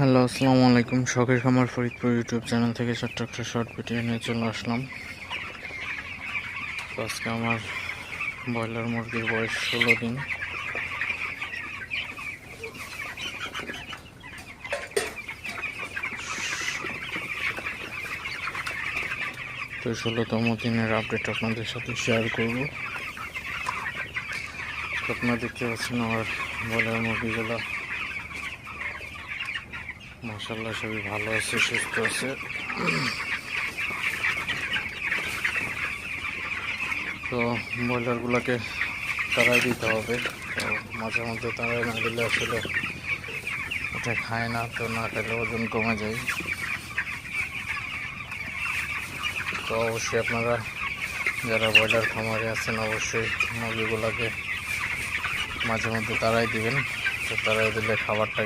Hello, আসসালামু আলাইকুম। শখের খামার ফরিদপুর ইউটিউব চ্যানেল থেকে ছোট্ট একটা শর্ট ভিডিও নিয়ে চলে আসলাম। তো আজকে আমার ব্রয়লার মুরগির বয়স 16 দিন। তো 16তম দিনের আপডেট আপনাদের সাথে শেয়ার করব। আপনারা দেখতে পাচ্ছেন আমার ব্রয়লার মুরগিগুলো মাশাআল্লাহ সবই ভালো আছে, সুস্থ আছে। তো ব্রয়লারগুলোকে তাড়াই দিতে হবে। তো মাঝে মধ্যে তাড়াই না দিলে আসলে এটা খায় না, তো না খেলে ওজন কমে যায়। তো অবশ্যই আপনারা যারা ব্রয়লার খামারে আছেন অবশ্যই মুরগিগুলোকে মাঝে মধ্যে তাড়াই দিবেন। তো তাড়াই দিলে খাবারটা